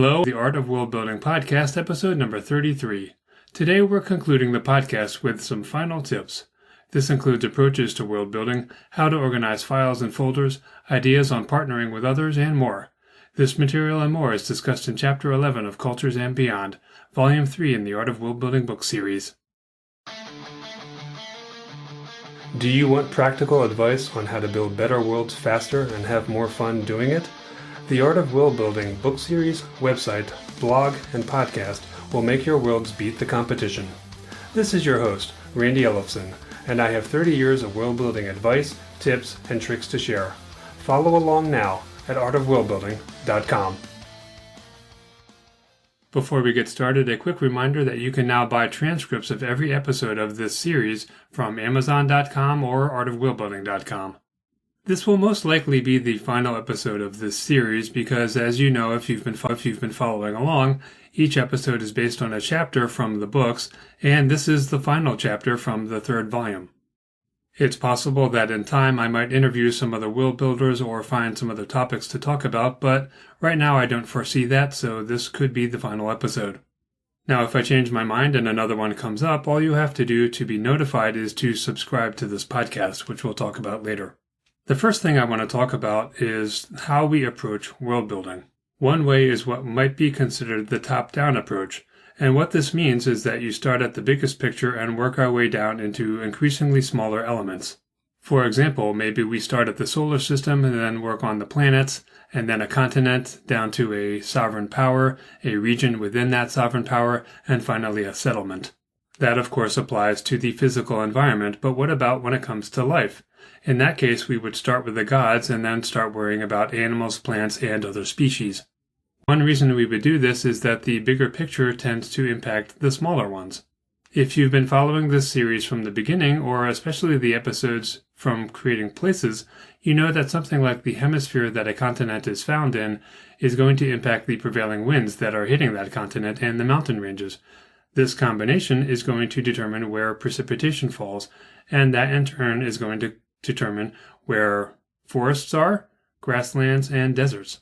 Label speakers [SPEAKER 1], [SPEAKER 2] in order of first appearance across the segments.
[SPEAKER 1] Hello, the Art of World Building podcast, episode number 33. Today we're concluding the podcast with some final tips. This includes approaches to world building, how to organize files and folders, ideas on partnering with others, and more. This material and more is discussed in Chapter 11 of Cultures and Beyond, Volume 3 in the Art of World Building book series. Do you want practical advice on how to build better worlds faster and have more fun doing it? The Art of World Building book series, website, blog, and podcast will make your worlds beat the competition. This is your host, Randy Ellefson, and I have 30 years of world building advice, tips, and tricks to share. Follow along now at artofworldbuilding.com. Before we get started, a quick reminder that you can now buy transcripts of every episode of this series from Amazon.com or artofworldbuilding.com. This will most likely be the final episode of this series because, as you know, if you've been following along, each episode is based on a chapter from the books, and this is the final chapter from the third volume. It's possible that in time I might interview some other world builders or find some other topics to talk about, but right now I don't foresee that, so this could be the final episode. Now, if I change my mind and another one comes up, all you have to do to be notified is to subscribe to this podcast, which we'll talk about later. The first thing I want to talk about is how we approach world building. One way is what might be considered the top-down approach, and what this means is that you start at the biggest picture and work our way down into increasingly smaller elements. For example, maybe we start at the solar system and then work on the planets, and then a continent down to a sovereign power, a region within that sovereign power, and finally a settlement. That, of course, applies to the physical environment, but what about when it comes to life? In that case, we would start with the gods and then start worrying about animals, plants, and other species. One reason we would do this is that the bigger picture tends to impact the smaller ones. If you've been following this series from the beginning, or especially the episodes from Creating Places, you know that something like the hemisphere that a continent is found in is going to impact the prevailing winds that are hitting that continent and the mountain ranges. This combination is going to determine where precipitation falls, and that in turn is going to determine where forests are, grasslands, and deserts.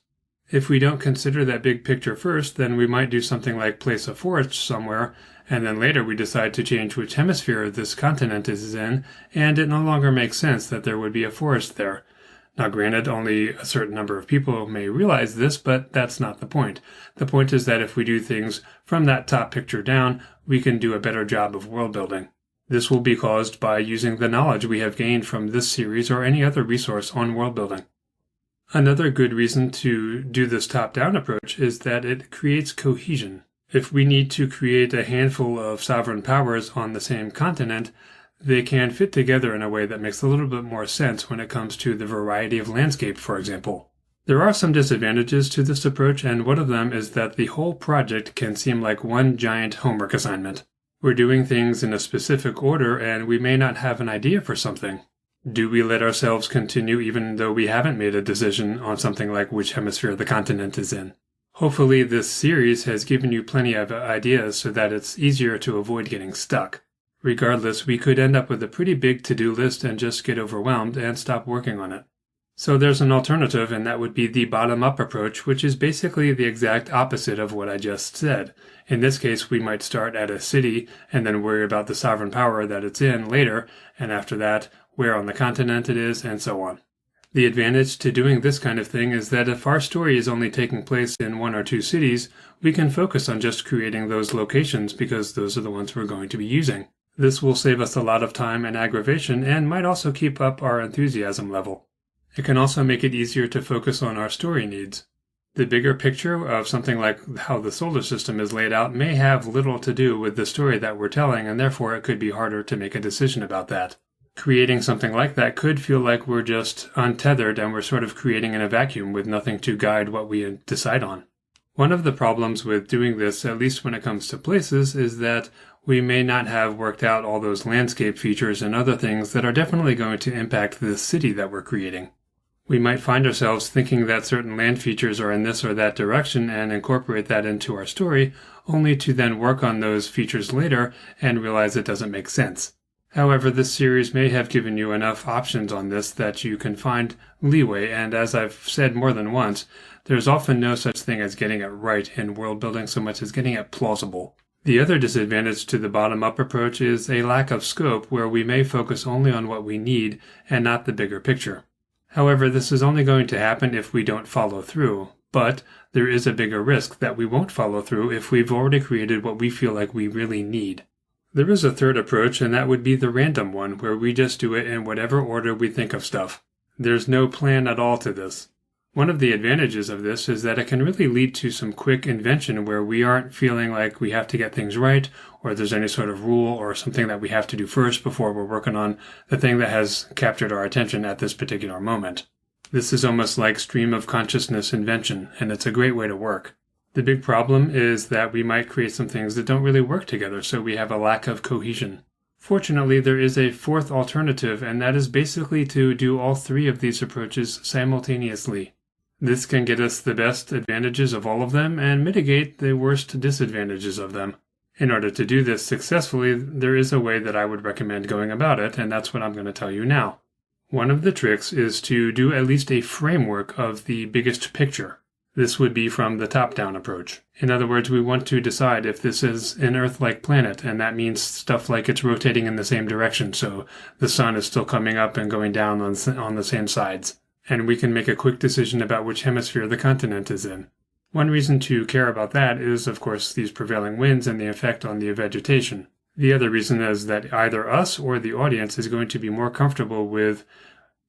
[SPEAKER 1] If we don't consider that big picture first, then we might do something like place a forest somewhere, and then later we decide to change which hemisphere this continent is in, and it no longer makes sense that there would be a forest there. Now granted, only a certain number of people may realize this, but that's not the point. The point is that if we do things from that top picture down, we can do a better job of world building. This will be caused by using the knowledge we have gained from this series or any other resource on world building. Another good reason to do this top-down approach is that it creates cohesion. If we need to create a handful of sovereign powers on the same continent, they can fit together in a way that makes a little bit more sense when it comes to the variety of landscape, for example. There are some disadvantages to this approach, and one of them is that the whole project can seem like one giant homework assignment. We're doing things in a specific order, and we may not have an idea for something. Do we let ourselves continue even though we haven't made a decision on something like which hemisphere the continent is in? Hopefully this series has given you plenty of ideas so that it's easier to avoid getting stuck. Regardless, we could end up with a pretty big to-do list and just get overwhelmed and stop working on it. So there's an alternative, and that would be the bottom-up approach, which is basically the exact opposite of what I just said. In this case, we might start at a city and then worry about the sovereign power that it's in later, and after that, where on the continent it is, and so on. The advantage to doing this kind of thing is that if our story is only taking place in one or two cities, we can focus on just creating those locations because those are the ones we're going to be using. This will save us a lot of time and aggravation and might also keep up our enthusiasm level. It can also make it easier to focus on our story needs. The bigger picture of something like how the solar system is laid out may have little to do with the story that we're telling, and therefore it could be harder to make a decision about that. Creating something like that could feel like we're just untethered and we're sort of creating in a vacuum with nothing to guide what we decide on. One of the problems with doing this, at least when it comes to places, is that we may not have worked out all those landscape features and other things that are definitely going to impact the city that we're creating. We might find ourselves thinking that certain land features are in this or that direction and incorporate that into our story, only to then work on those features later and realize it doesn't make sense. However, this series may have given you enough options on this that you can find leeway, and as I've said more than once, there's often no such thing as getting it right in world building so much as getting it plausible. The other disadvantage to the bottom-up approach is a lack of scope where we may focus only on what we need and not the bigger picture. However, this is only going to happen if we don't follow through, but there is a bigger risk that we won't follow through if we've already created what we feel like we really need. There is a third approach, and that would be the random one, where we just do it in whatever order we think of stuff. There's no plan at all to this. One of the advantages of this is that it can really lead to some quick invention where we aren't feeling like we have to get things right, or there's any sort of rule or something that we have to do first before we're working on the thing that has captured our attention at this particular moment. This is almost like stream of consciousness invention, and it's a great way to work. The big problem is that we might create some things that don't really work together, so we have a lack of cohesion. Fortunately, there is a fourth alternative, and that is basically to do all three of these approaches simultaneously. This can get us the best advantages of all of them and mitigate the worst disadvantages of them. In order to do this successfully, there is a way that I would recommend going about it, and that's what I'm going to tell you now. One of the tricks is to do at least a framework of the biggest picture. This would be from the top-down approach. In other words, we want to decide if this is an Earth-like planet, and that means stuff like it's rotating in the same direction, so the sun is still coming up and going down on the same sides. And we can make a quick decision about which hemisphere the continent is in. One reason to care about that is, of course, these prevailing winds and the effect on the vegetation. The other reason is that either us or the audience is going to be more comfortable with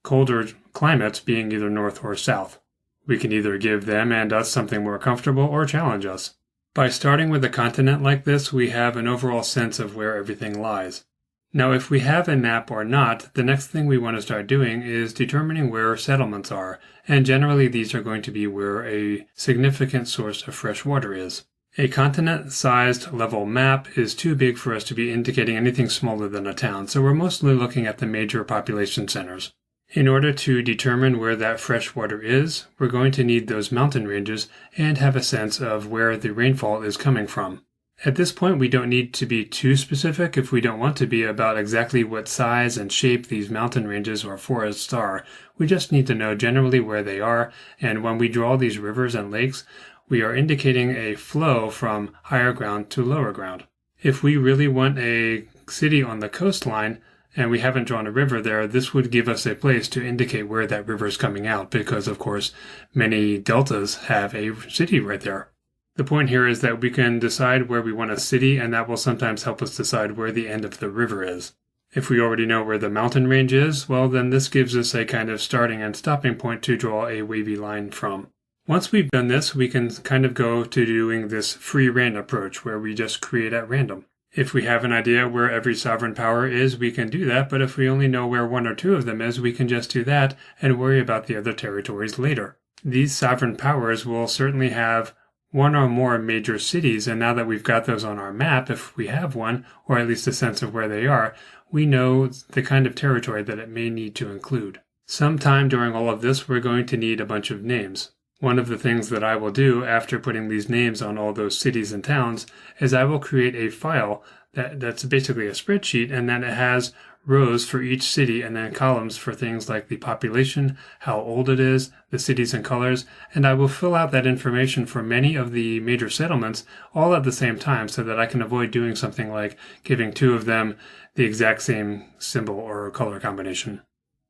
[SPEAKER 1] colder climates being either north or south. We can either give them and us something more comfortable or challenge us. By starting with a continent like this, we have an overall sense of where everything lies. Now, if we have a map or not, the next thing we want to start doing is determining where settlements are, and generally these are going to be where a significant source of fresh water is. A continent-sized level map is too big for us to be indicating anything smaller than a town, so we're mostly looking at the major population centers. In order to determine where that fresh water is, we're going to need those mountain ranges and have a sense of where the rainfall is coming from. At this point, we don't need to be too specific if we don't want to be about exactly what size and shape these mountain ranges or forests are. We just need to know generally where they are, and when we draw these rivers and lakes, we are indicating a flow from higher ground to lower ground. If we really want a city on the coastline, and we haven't drawn a river there, this would give us a place to indicate where that river is coming out, because, of course, many deltas have a city right there. The point here is that we can decide where we want a city, and that will sometimes help us decide where the end of the river is. If we already know where the mountain range is, well, then this gives us a kind of starting and stopping point to draw a wavy line from. Once we've done this, we can kind of go to doing this free reign approach, where we just create at random. If we have an idea where every sovereign power is, we can do that, but if we only know where one or two of them is, we can just do that and worry about the other territories later. These sovereign powers will certainly have one or more major cities, and now that we've got those on our map, if we have one, or at least a sense of where they are, we know the kind of territory that it may need to include. Sometime during all of this, we're going to need a bunch of names. One of the things that I will do after putting these names on all those cities and towns is I will create a file that's basically a spreadsheet, and then it has rows for each city and then columns for things like the population, how old it is, the cities and colors, and I will fill out that information for many of the major settlements all at the same time so that I can avoid doing something like giving two of them the exact same symbol or color combination.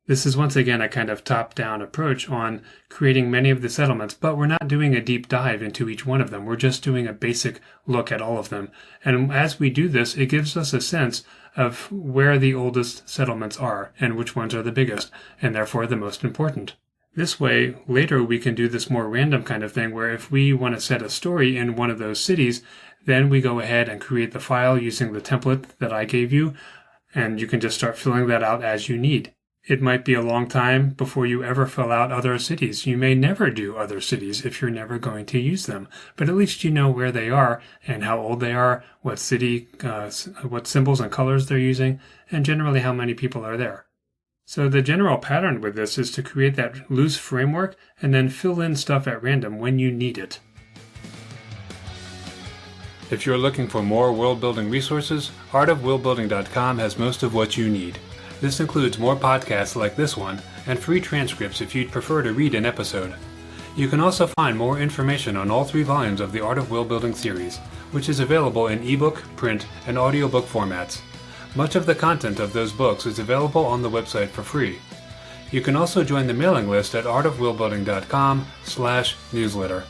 [SPEAKER 1] This is once again a kind of top-down approach on creating many of the settlements, but we're not doing a deep dive into each one of them. We're just doing a basic look at all of them. And as we do this, it gives us a sense of where the oldest settlements are and which ones are the biggest, and therefore the most important. This way, later we can do this more random kind of thing where if we want to set a story in one of those cities, then we go ahead and create the file using the template that I gave you, and you can just start filling that out as you need. It might be a long time before you ever fill out other cities. You may never do other cities if you're never going to use them, but at least you know where they are and how old they are, what city, what symbols and colors they're using, and generally how many people are there. So the general pattern with this is to create that loose framework and then fill in stuff at random when you need it. If you're looking for more world-building resources, artofworldbuilding.com has most of what you need. This includes more podcasts like this one, and free transcripts if you'd prefer to read an episode. You can also find more information on all 3 volumes of the Art of World-Building series, which is available in ebook, print, and audiobook formats. Much of the content of those books is available on the website for free. You can also join the mailing list at artofworldbuilding.com/newsletter.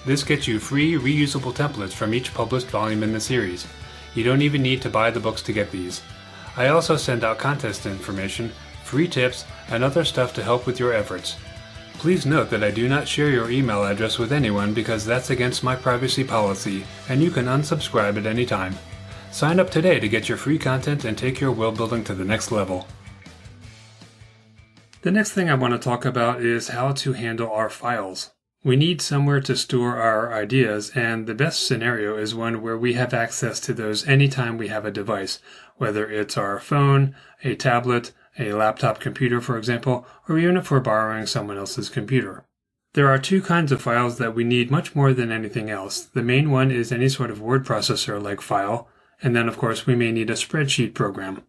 [SPEAKER 1] This gets you free, reusable templates from each published volume in the series. You don't even need to buy the books to get these. I also send out contest information, free tips, and other stuff to help with your efforts. Please note that I do not share your email address with anyone because that's against my privacy policy, and you can unsubscribe at any time. Sign up today to get your free content and take your world building to the next level. The next thing I want to talk about is how to handle our files. We need somewhere to store our ideas, and the best scenario is one where we have access to those anytime we have a device, whether it's our phone, a tablet, a laptop computer, for example, or even if we're borrowing someone else's computer. There are 2 kinds of files that we need much more than anything else. The main one is any sort of word processor like file, and then of course we may need a spreadsheet program.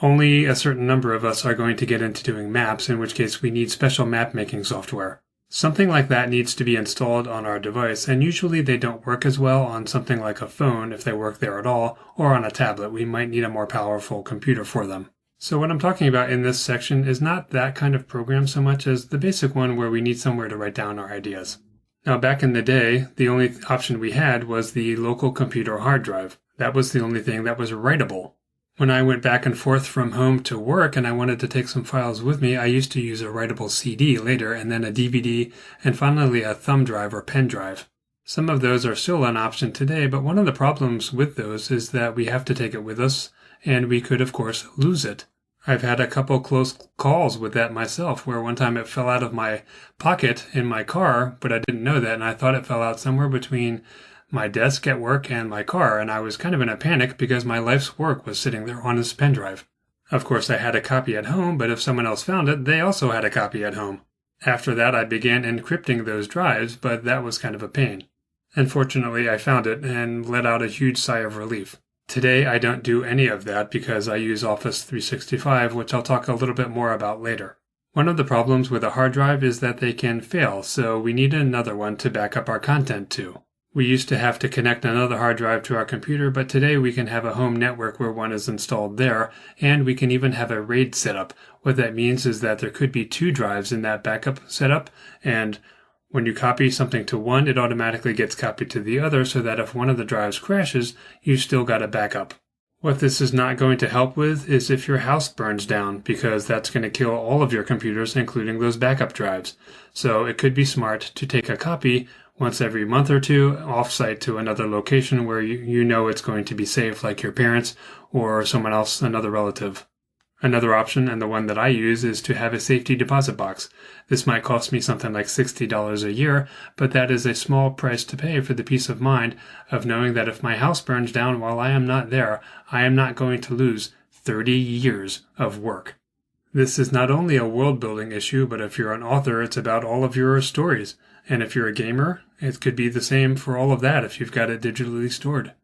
[SPEAKER 1] Only a certain number of us are going to get into doing maps, in which case we need special map making software. Something like that needs to be installed on our device, and usually they don't work as well on something like a phone if they work there at all, or on a tablet. We might need a more powerful computer for them. So what I'm talking about in this section is not that kind of program so much as the basic one where we need somewhere to write down our ideas. Now back in the day, the only option we had was the local computer hard drive. That was the only thing that was writable. When I went back and forth from home to work and I wanted to take some files with me, I used to use a writable CD later, and then a DVD, and finally a thumb drive or pen drive. Some of those are still an option today, but one of the problems with those is that we have to take it with us, and we could, of course, lose it. I've had a couple close calls with that myself, where one time it fell out of my pocket in my car, but I didn't know that, and I thought it fell out somewhere between my desk at work and my car, and I was kind of in a panic because my life's work was sitting there on this pen drive. Of course, I had a copy at home, but if someone else found it, they also had a copy at home. After that, I began encrypting those drives, but that was kind of a pain. Unfortunately, I found it and let out a huge sigh of relief. Today, I don't do any of that because I use Office 365, which I'll talk a little bit more about later. One of the problems with a hard drive is that they can fail, so we need another one to back up our content to. We used to have to connect another hard drive to our computer, but today we can have a home network where one is installed there, and we can even have a RAID setup. What that means is that there could be 2 drives in that backup setup, and when you copy something to one, it automatically gets copied to the other so that if one of the drives crashes, you've still got a backup. What this is not going to help with is if your house burns down, because that's going to kill all of your computers, including those backup drives. So it could be smart to take a copy once every month or 2 off-site to another location where you know it's going to be safe, like your parents or someone else, another relative. Another option, and the one that I use, is to have a safety deposit box. This might cost me something like $60 a year, but that is a small price to pay for the peace of mind of knowing that if my house burns down while I am not there, I am not going to lose 30 years of work. This is not only a world-building issue, but if you're an author, it's about all of your stories. And if you're a gamer, it could be the same for all of that if you've got it digitally stored.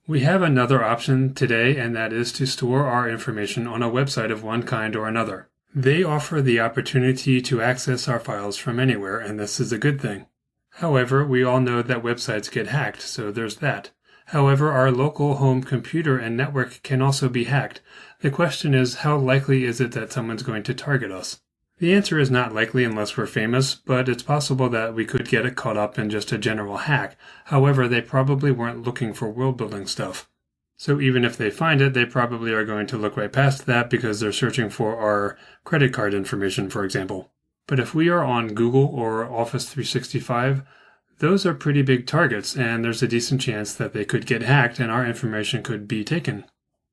[SPEAKER 1] We have another option today, and that is to store our information on a website of one kind or another. They offer the opportunity to access our files from anywhere, and this is a good thing. However, we all know that websites get hacked, so there's that. However, our local home computer and network can also be hacked. The question is, how likely is it that someone's going to target us? The answer is not likely unless we're famous, but it's possible that we could get it caught up in just a general hack. However, they probably weren't looking for world-building stuff. So even if they find it, they probably are going to look right past that because they're searching for our credit card information, for example. But if we are on Google or Office 365, those are pretty big targets, and there's a decent chance that they could get hacked and our information could be taken.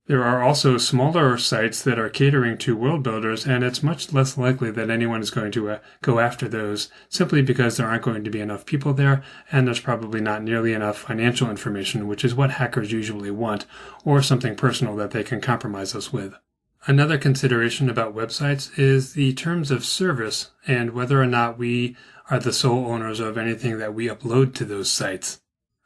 [SPEAKER 1] There are also smaller sites that are catering to world builders, and it's much less likely that anyone is going to go after those, simply because there aren't going to be enough people there, and there's probably not nearly enough financial information, which is what hackers usually want, or something personal that they can compromise us with. Another consideration about websites is the terms of service and whether or not we are the sole owners of anything that we upload to those sites.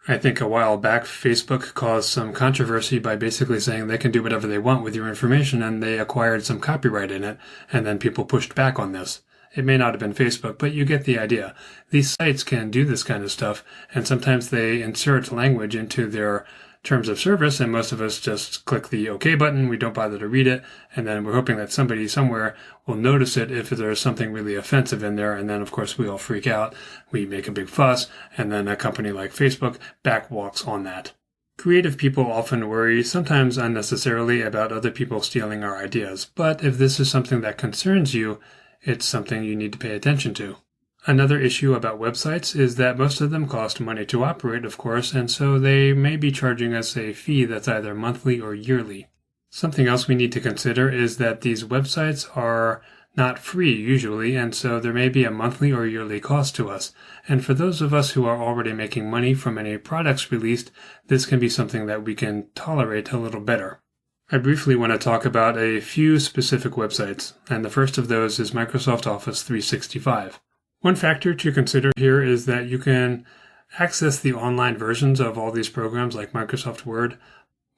[SPEAKER 1] I think a while back, Facebook caused some controversy by basically saying they can do whatever they want with your information, and they acquired some copyright in it, and then people pushed back on this. It may not have been Facebook, but you get the idea. These sites can do this kind of stuff, and sometimes they insert language into their terms of service, and most of us just click the OK button. We don't bother to read it, and then we're hoping that somebody somewhere will notice it if there's something really offensive in there, and then of course we all freak out. We make a big fuss, and then a company like Facebook backwalks on that. Creative people often worry, sometimes unnecessarily, about other people stealing our ideas, but if this is something that concerns you, it's something you need to pay attention to. Another issue about websites is that most of them cost money to operate, of course, and so they may be charging us a fee that's either monthly or yearly. Something else we need to consider is that these websites are not free usually, and so there may be a monthly or yearly cost to us. And for those of us who are already making money from any products released, this can be something that we can tolerate a little better. I briefly want to talk about a few specific websites, and the first of those is Microsoft Office 365. One factor to consider here is that you can access the online versions of all these programs like Microsoft Word,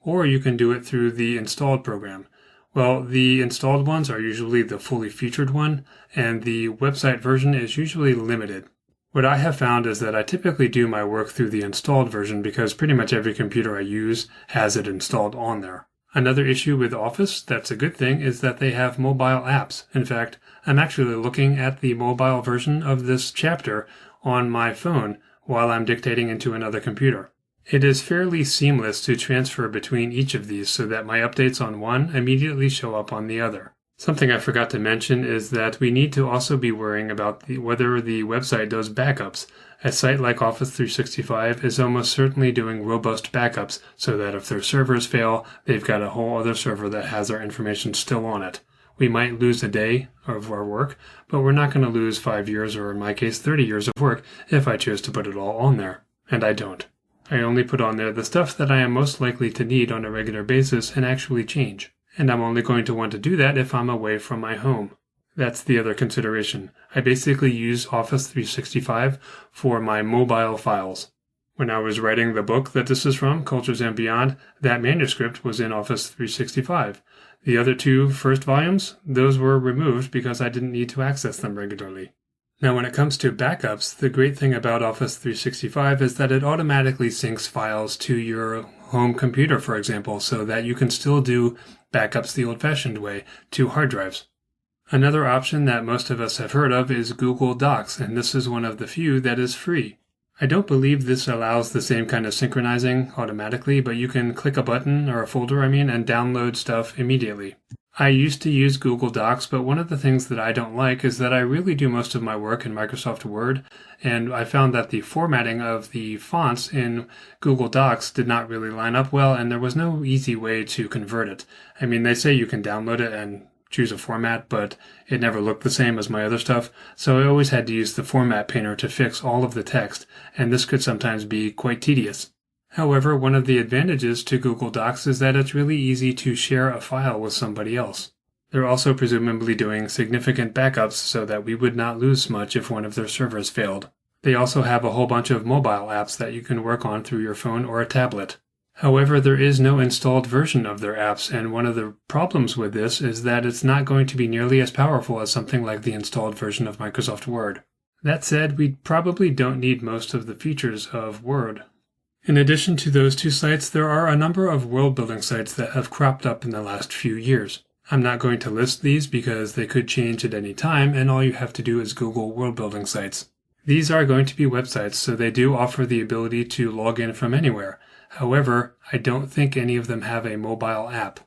[SPEAKER 1] or you can do it through the installed program. Well, the installed ones are usually the fully featured one, and the website version is usually limited. What I have found is that I typically do my work through the installed version because pretty much every computer I use has it installed on there. Another issue with Office that's a good thing is that they have mobile apps. In fact, I'm actually looking at the mobile version of this chapter on my phone while I'm dictating into another computer. It is fairly seamless to transfer between each of these so that my updates on one immediately show up on the other. Something I forgot to mention is that we need to also be worrying about whether the website does backups. A site like Office 365 is almost certainly doing robust backups so that if their servers fail, they've got a whole other server that has our information still on it. We might lose a day of our work, but we're not going to lose 5 years, or in my case 30 years of work, if I choose to put it all on there. And I don't. I only put on there the stuff that I am most likely to need on a regular basis and actually change. And I'm only going to want to do that if I'm away from my home. That's the other consideration. I basically use Office 365 for my mobile files. When I was writing the book that this is from, Cultures and Beyond, that manuscript was in Office 365. The other two first volumes, those were removed because I didn't need to access them regularly. Now, when it comes to backups, the great thing about Office 365 is that it automatically syncs files to your home computer, for example, so that you can still do backups the old-fashioned way to hard drives. Another option that most of us have heard of is Google Docs, and this is one of the few that is free. I don't believe this allows the same kind of synchronizing automatically, but you can click a button, or a folder, and download stuff immediately. I used to use Google Docs, but one of the things that I don't like is that I really do most of my work in Microsoft Word, and I found that the formatting of the fonts in Google Docs did not really line up well, and there was no easy way to convert it. They say you can download it and choose a format, but it never looked the same as my other stuff, so I always had to use the format painter to fix all of the text, and this could sometimes be quite tedious. However, one of the advantages to Google Docs is that it's really easy to share a file with somebody else. They're also presumably doing significant backups so that we would not lose much if one of their servers failed. They also have a whole bunch of mobile apps that you can work on through your phone or a tablet. However, there is no installed version of their apps, and one of the problems with this is that it's not going to be nearly as powerful as something like the installed version of Microsoft Word. That said, we probably don't need most of the features of Word. In addition to those two sites, there are a number of world-building sites that have cropped up in the last few years. I'm not going to list these because they could change at any time, and all you have to do is Google world-building sites. These are going to be websites, so they do offer the ability to log in from anywhere. However, I don't think any of them have a mobile app.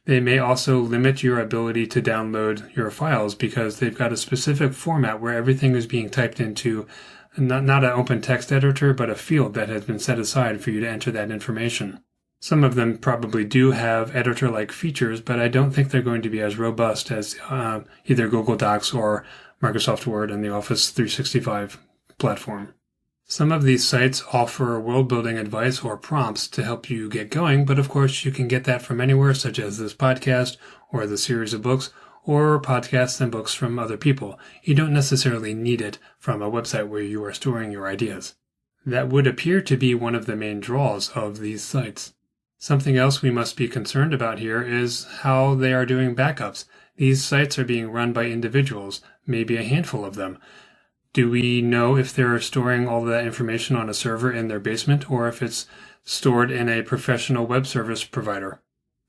[SPEAKER 1] They may also limit your ability to download your files because they've got a specific format where everything is being typed into not an open text editor, but a field that has been set aside for you to enter that information. Some of them probably do have editor-like features, but I don't think they're going to be as robust as either Google Docs or Microsoft Word and the Office 365 platform. Some of these sites offer world-building advice or prompts to help you get going, but of course you can get that from anywhere, such as this podcast or the series of books, or podcasts and books from other people. You don't necessarily need it from a website where you are storing your ideas. That would appear to be one of the main draws of these sites. Something else we must be concerned about here is how they are doing backups. These sites are being run by individuals, maybe a handful of them. Do we know if they're storing all of that information on a server in their basement or if it's stored in a professional web service provider?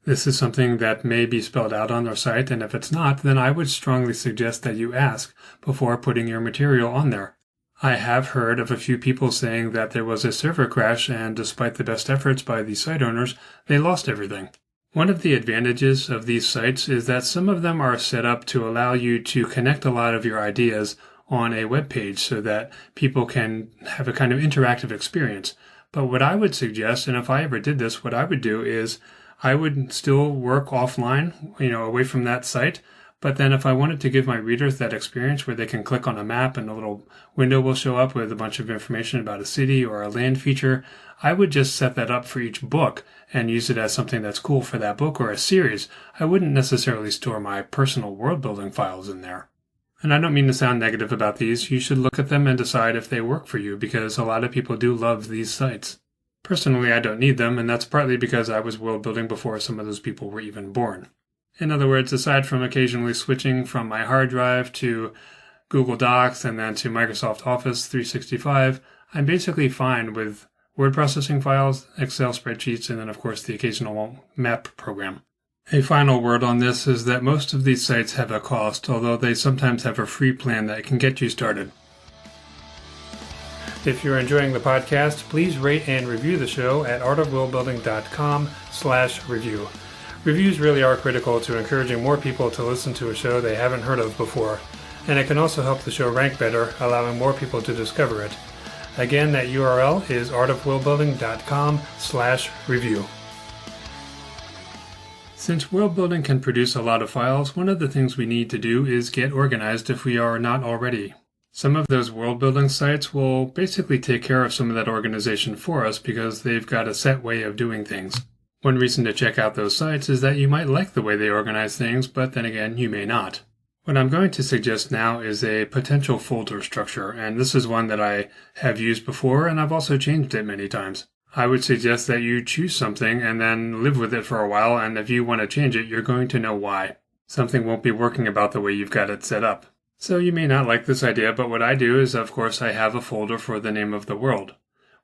[SPEAKER 1] This is something that may be spelled out on their site, and if it's not, then I would strongly suggest that you ask before putting your material on there. I have heard of a few people saying that there was a server crash, and despite the best efforts by the site owners, they lost everything. One of the advantages of these sites is that some of them are set up to allow you to connect a lot of your ideas on a web page so that people can have a kind of interactive experience. But what I would suggest, and if I ever did this, what I would do is I would still work offline, away from that site. But then if I wanted to give my readers that experience where they can click on a map and a little window will show up with a bunch of information about a city or a land feature, I would just set that up for each book and use it as something that's cool for that book or a series. I wouldn't necessarily store my personal world building files in there. And I don't mean to sound negative about these. You should look at them and decide if they work for you, because a lot of people do love these sites. Personally, I don't need them, and that's partly because I was world building before some of those people were even born. In other words, aside from occasionally switching from my hard drive to Google Docs and then to Microsoft Office 365, I'm basically fine with word processing files, Excel spreadsheets, and then of course the occasional map program. A final word on this is that most of these sites have a cost, although they sometimes have a free plan that can get you started. If you're enjoying the podcast, please rate and review the show at artofworldbuilding.com/review. Reviews really are critical to encouraging more people to listen to a show they haven't heard of before, and it can also help the show rank better, allowing more people to discover it. Again, that URL is artofworldbuilding.com/review. Since world building can produce a lot of files, one of the things we need to do is get organized if we are not already. Some of those world building sites will basically take care of some of that organization for us because they've got a set way of doing things. One reason to check out those sites is that you might like the way they organize things, but then again, you may not. What I'm going to suggest now is a potential folder structure, and this is one that I have used before, and I've also changed it many times. I would suggest that you choose something and then live with it for a while, and if you want to change it, you're going to know why. Something won't be working about the way you've got it set up. So you may not like this idea, but what I do is, of course, I have a folder for the name of the world.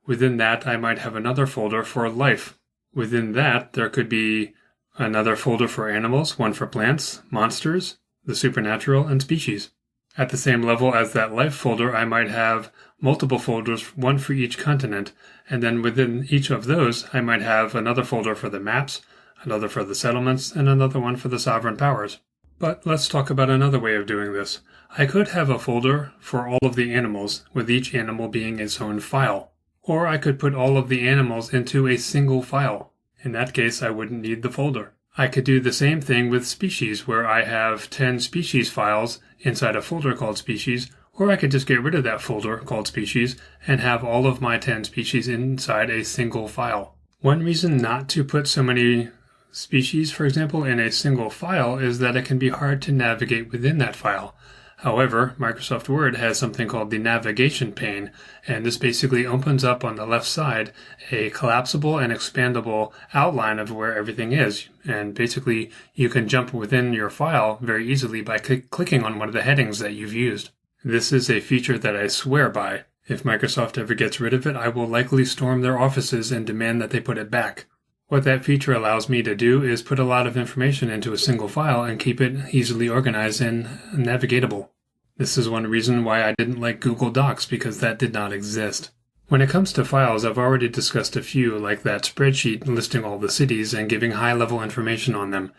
[SPEAKER 1] Within that, I might have another folder for life. Within that, there could be another folder for animals, one for plants, monsters, the supernatural, and species. At the same level as that life folder, I might have multiple folders, one for each continent, and then within each of those, I might have another folder for the maps, another for the settlements, and another one for the sovereign powers. But let's talk about another way of doing this. I could have a folder for all of the animals, with each animal being its own file. Or I could put all of the animals into a single file. In that case, I wouldn't need the folder. I could do the same thing with species, where I have 10 species files inside a folder called species, or I could just get rid of that folder called species and have all of my 10 species inside a single file. One reason not to put so many species, for example, in a single file is that it can be hard to navigate within that file. However, Microsoft Word has something called the navigation pane, and this basically opens up on the left side a collapsible and expandable outline of where everything is. And basically, you can jump within your file very easily by clicking on one of the headings that you've used. This is a feature that I swear by. If Microsoft ever gets rid of it, I will likely storm their offices and demand that they put it back. What that feature allows me to do is put a lot of information into a single file and keep it easily organized and navigatable. This is one reason why I didn't like Google Docs, because that did not exist. When it comes to files, I've already discussed a few, like that spreadsheet listing all the cities and giving high-level information on them.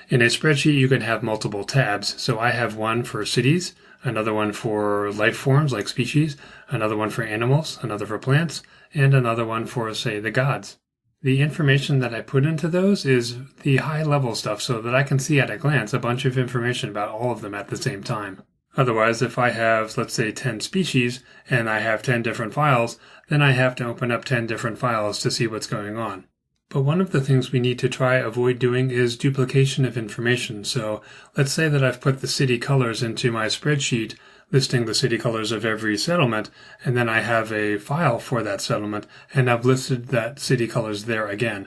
[SPEAKER 1] In a spreadsheet, you can have multiple tabs, so I have one for cities, another one for life forms like species, another one for animals, another for plants, and another one for, say, the gods. The information that I put into those is the high-level stuff so that I can see at a glance a bunch of information about all of them at the same time. Otherwise, if I have, let's say, 10 species and I have 10 different files, then I have to open up 10 different files to see what's going on. But one of the things we need to try avoid doing is duplication of information. So let's say that I've put the city colors into my spreadsheet listing the city colors of every settlement, and then I have a file for that settlement, and I've listed that city colors there again.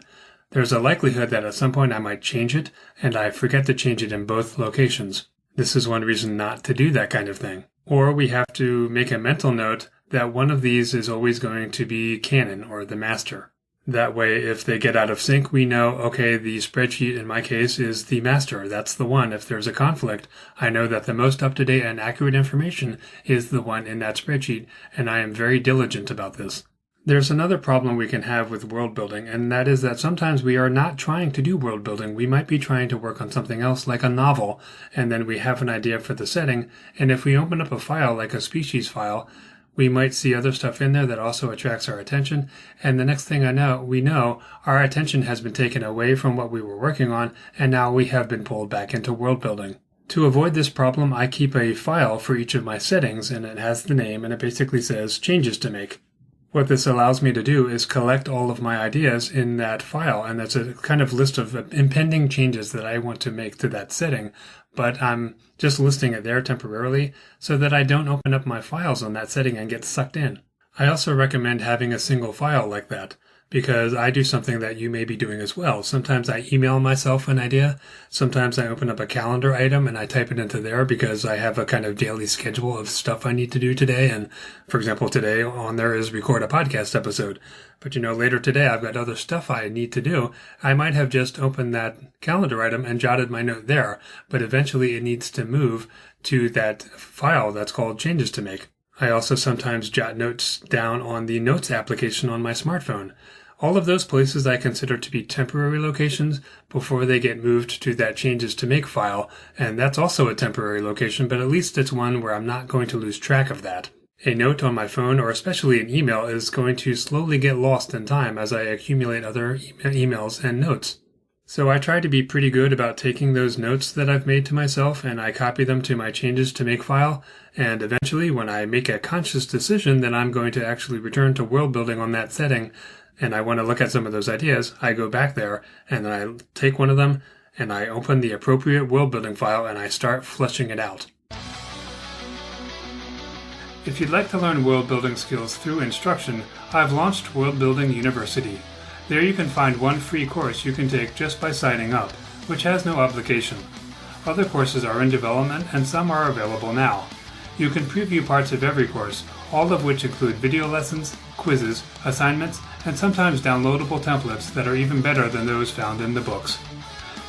[SPEAKER 1] There's a likelihood that at some point I might change it, and I forget to change it in both locations. This is one reason not to do that kind of thing. Or we have to make a mental note that one of these is always going to be canon, or the master. That way, if they get out of sync, we know, okay, the spreadsheet in my case is the master. That's the one. If there's a conflict, I know that the most up-to-date and accurate information is the one in that spreadsheet, and I am very diligent about this. There's another problem we can have with world building, and that is that sometimes we are not trying to do world building. We might be trying to work on something else, like a novel, and then we have an idea for the setting, and if we open up a file like a species file, we might see other stuff in there that also attracts our attention, and the next thing we know, our attention has been taken away from what we were working on, and now we have been pulled back into world building. To avoid this problem, I keep a file for each of my settings, and it has the name, and it basically says changes to make. What this allows me to do is collect all of my ideas in that file, and that's a kind of list of impending changes that I want to make to that setting, but I'm just listing it there temporarily so that I don't open up my files on that setting and get sucked in. I also recommend having a single file like that, because I do something that you may be doing as well. Sometimes I email myself an idea. Sometimes I open up a calendar item and I type it into there because I have a kind of daily schedule of stuff I need to do today. And for example, today on there is record a podcast episode. But later today I've got other stuff I need to do. I might have just opened that calendar item and jotted my note there, but eventually it needs to move to that file that's called changes to make. I also sometimes jot notes down on the notes application on my smartphone. All of those places I consider to be temporary locations before they get moved to that changes to make file, and that's also a temporary location, but at least it's one where I'm not going to lose track of that. A note on my phone, or especially an email, is going to slowly get lost in time as I accumulate other emails and notes. So I try to be pretty good about taking those notes that I've made to myself and I copy them to my changes to make file, and eventually when I make a conscious decision that I'm going to actually return to world building on that setting, and I want to look at some of those ideas, I go back there and then I take one of them and I open the appropriate world building file and I start fleshing it out. If you'd like to learn world building skills through instruction, I've launched World Building University. There you can find one free course you can take just by signing up, which has no obligation. Other courses are in development and some are available now. You can preview parts of every course, all of which include video lessons, quizzes, assignments, and sometimes downloadable templates that are even better than those found in the books.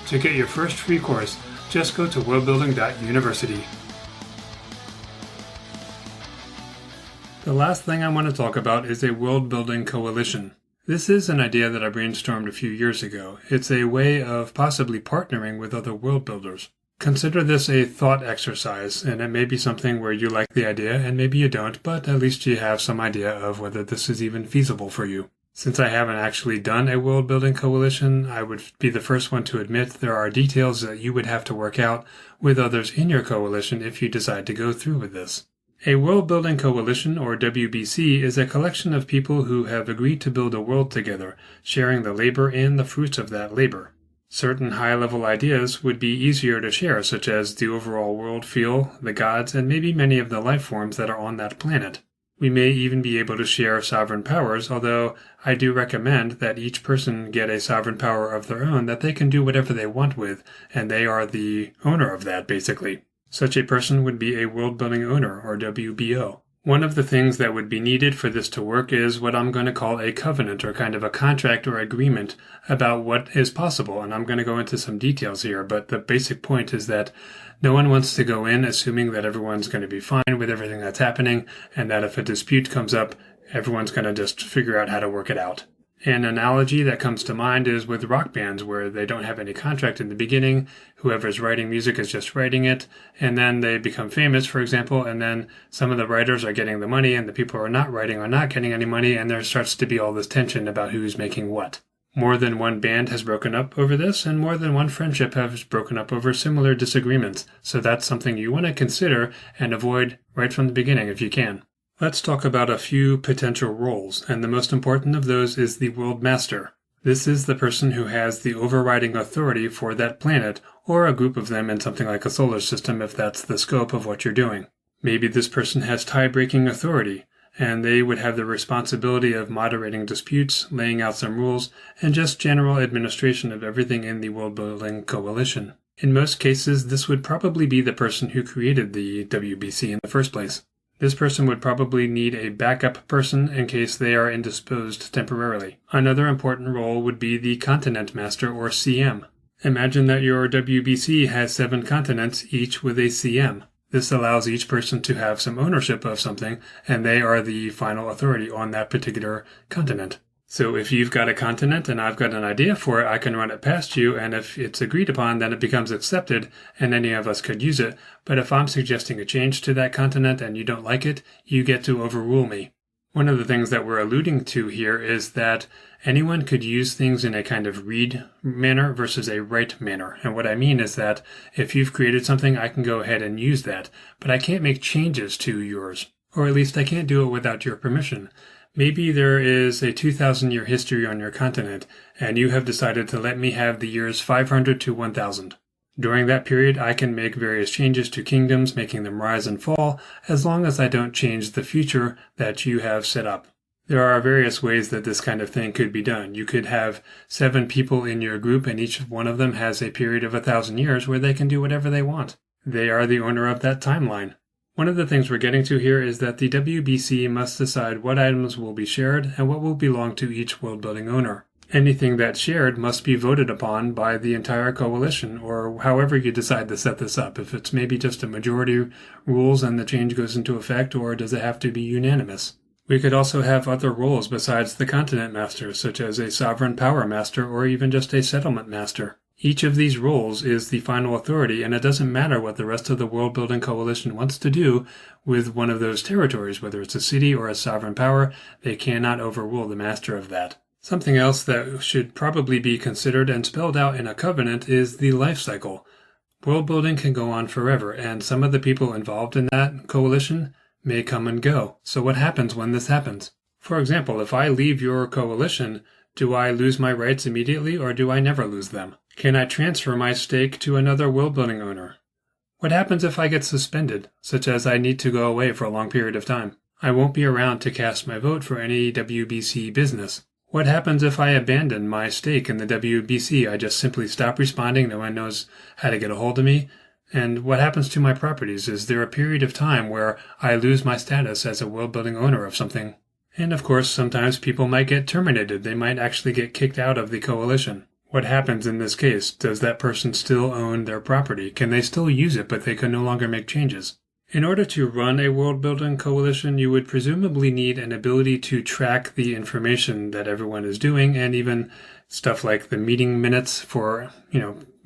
[SPEAKER 1] To get your first free course, just go to worldbuilding.university. The last thing I want to talk about is a world-building coalition. This is an idea that I brainstormed a few years ago. It's a way of possibly partnering with other world builders. Consider this a thought exercise, and it may be something where you like the idea and maybe you don't, but at least you have some idea of whether this is even feasible for you. Since I haven't actually done a world-building coalition, I would be the first one to admit there are details that you would have to work out with others in your coalition if you decide to go through with this. A world-building coalition, or WBC, is a collection of people who have agreed to build a world together, sharing the labor and the fruits of that labor. Certain high-level ideas would be easier to share, such as the overall world feel, the gods, and maybe many of the life forms that are on that planet. We may even be able to share sovereign powers, although I do recommend that each person get a sovereign power of their own that they can do whatever they want with, and they are the owner of that, basically. Such a person would be a world-building owner, or WBO. One of the things that would be needed for this to work is what I'm going to call a covenant, or kind of a contract or agreement about what is possible, and I'm going to go into some details here, but the basic point is that no one wants to go in assuming that everyone's going to be fine with everything that's happening, and that if a dispute comes up, everyone's going to just figure out how to work it out. An analogy that comes to mind is with rock bands where they don't have any contract in the beginning, whoever's writing music is just writing it, and then they become famous, for example, and then some of the writers are getting the money and the people who are not writing are not getting any money, and there starts to be all this tension about who's making what. More than one band has broken up over this, and more than one friendship has broken up over similar disagreements, so that's something you want to consider and avoid right from the beginning if you can. Let's talk about a few potential roles, and the most important of those is the World Master. This is the person who has the overriding authority for that planet, or a group of them in something like a solar system if that's the scope of what you're doing. Maybe this person has tie-breaking authority, and they would have the responsibility of moderating disputes, laying out some rules, and just general administration of everything in the world-building coalition. In most cases, this would probably be the person who created the WBC in the first place. This person would probably need a backup person in case they are indisposed temporarily. Another important role would be the Continent Master, or CM. Imagine that your WBC has 7 continents, each with a CM. This allows each person to have some ownership of something, and they are the final authority on that particular continent. So if you've got a continent and I've got an idea for it, I can run it past you, and if it's agreed upon, then it becomes accepted, and any of us could use it. But if I'm suggesting a change to that continent and you don't like it, you get to overrule me. One of the things that we're alluding to here is that anyone could use things in a kind of read manner versus a write manner. And what I mean is that if you've created something, I can go ahead and use that, but I can't make changes to yours. Or at least I can't do it without your permission. Maybe there is a 2,000-year history on your continent, and you have decided to let me have the years 500 to 1,000. During that period, I can make various changes to kingdoms, making them rise and fall, as long as I don't change the future that you have set up. There are various ways that this kind of thing could be done. You could have 7 people in your group, and each one of them has a period of 1,000 years where they can do whatever they want. They are the owner of that timeline. One of the things we're getting to here is that the WBC must decide what items will be shared and what will belong to each world-building owner. Anything that's shared must be voted upon by the entire coalition, or however you decide to set this up. If it's maybe just a majority rules and the change goes into effect, or does it have to be unanimous? We could also have other roles besides the Continent Master, such as a Sovereign Power Master or even just a Settlement Master. Each of these roles is the final authority, and it doesn't matter what the rest of the world-building coalition wants to do with one of those territories, whether it's a city or a sovereign power, they cannot overrule the master of that. Something else that should probably be considered and spelled out in a covenant is the life cycle. World-building can go on forever, and some of the people involved in that coalition may come and go. So what happens when this happens? For example, if I leave your coalition, do I lose my rights immediately, or do I never lose them? Can I transfer my stake to another world-building owner? What happens if I get suspended, such as I need to go away for a long period of time? I won't be around to cast my vote for any WBC business. What happens if I abandon my stake in the WBC? I just simply stop responding, no one knows how to get a hold of me. And what happens to my properties? Is there a period of time where I lose my status as a world-building owner of something? And of course, sometimes people might get terminated. They might actually get kicked out of the coalition. What happens in this case? Does that person still own their property? Can they still use it, but they can no longer make changes? In order to run a world-building coalition, you would presumably need an ability to track the information that everyone is doing, and even stuff like the meeting minutes for,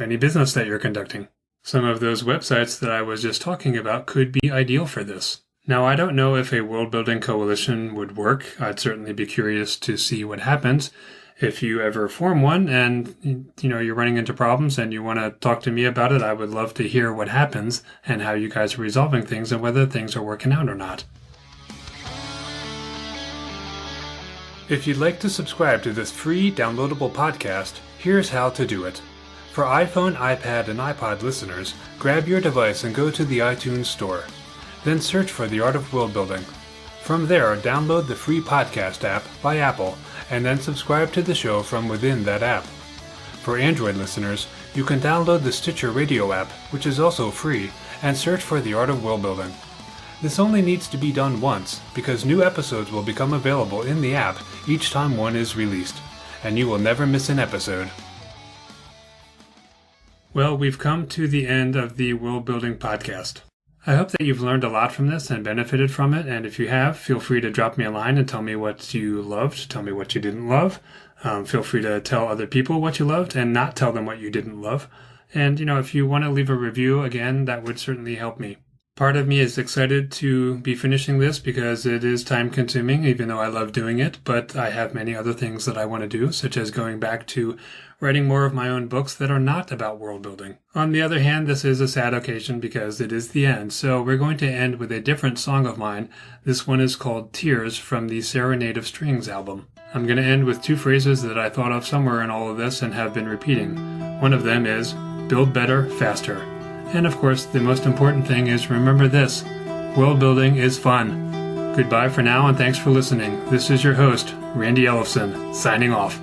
[SPEAKER 1] any business that you're conducting. Some of those websites that I was just talking about could be ideal for this. Now, I don't know if a world-building coalition would work. I'd certainly be curious to see what happens. If you ever form one and, you're running into problems and you want to talk to me about it, I would love to hear what happens and how you guys are resolving things and whether things are working out or not. If you'd like to subscribe to this free downloadable podcast, here's how to do it. For iPhone, iPad, and iPod listeners, grab your device and go to the iTunes Store. Then search for The Art of World Building. From there, download the free podcast app by Apple, and then subscribe to the show from within that app. For Android listeners, you can download the Stitcher Radio app, which is also free, and search for The Art of World Building. This only needs to be done once, because new episodes will become available in the app each time one is released, and you will never miss an episode. Well, we've come to the end of the World Building podcast. I hope that you've learned a lot from this and benefited from it, and if you have, feel free to drop me a line and tell me what you loved, tell me what you didn't love. Feel free to tell other people what you loved and not tell them what you didn't love. And, if you want to leave a review, again, that would certainly help me. Part of me is excited to be finishing this because it is time-consuming, even though I love doing it, but I have many other things that I want to do, such as going back to writing more of my own books that are not about world building. On the other hand, this is a sad occasion because it is the end, so we're going to end with a different song of mine. This one is called Tears from the Serenade of Strings album. I'm going to end with 2 phrases that I thought of somewhere in all of this and have been repeating. One of them is, build better, faster. And of course, the most important thing is remember this, World building is fun. Goodbye for now, and thanks for listening. This is your host, Randy Ellefson, signing off.